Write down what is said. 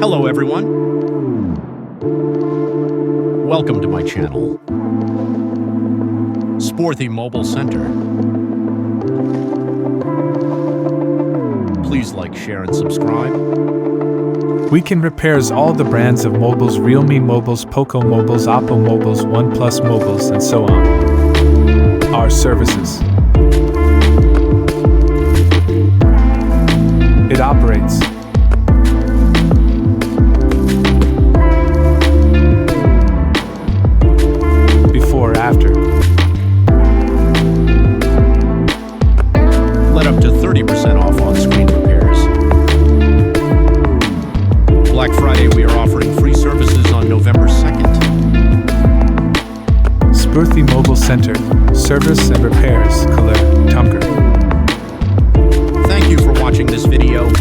Hello everyone. Welcome to my channel, Spoorthi Mobile Center. Please like, share, and subscribe. We can repairs all the brands of mobiles: Realme mobiles, Poco mobiles, Oppo mobiles, OnePlus mobiles, and so on. Our services. It operates. Before or after. Let up to 30% off on screen repairs. Black Friday, we are offering free services on November 2nd. Spoorthi Mobile Center, service and repairs, Kaler, Tunker. Thank you for watching this video.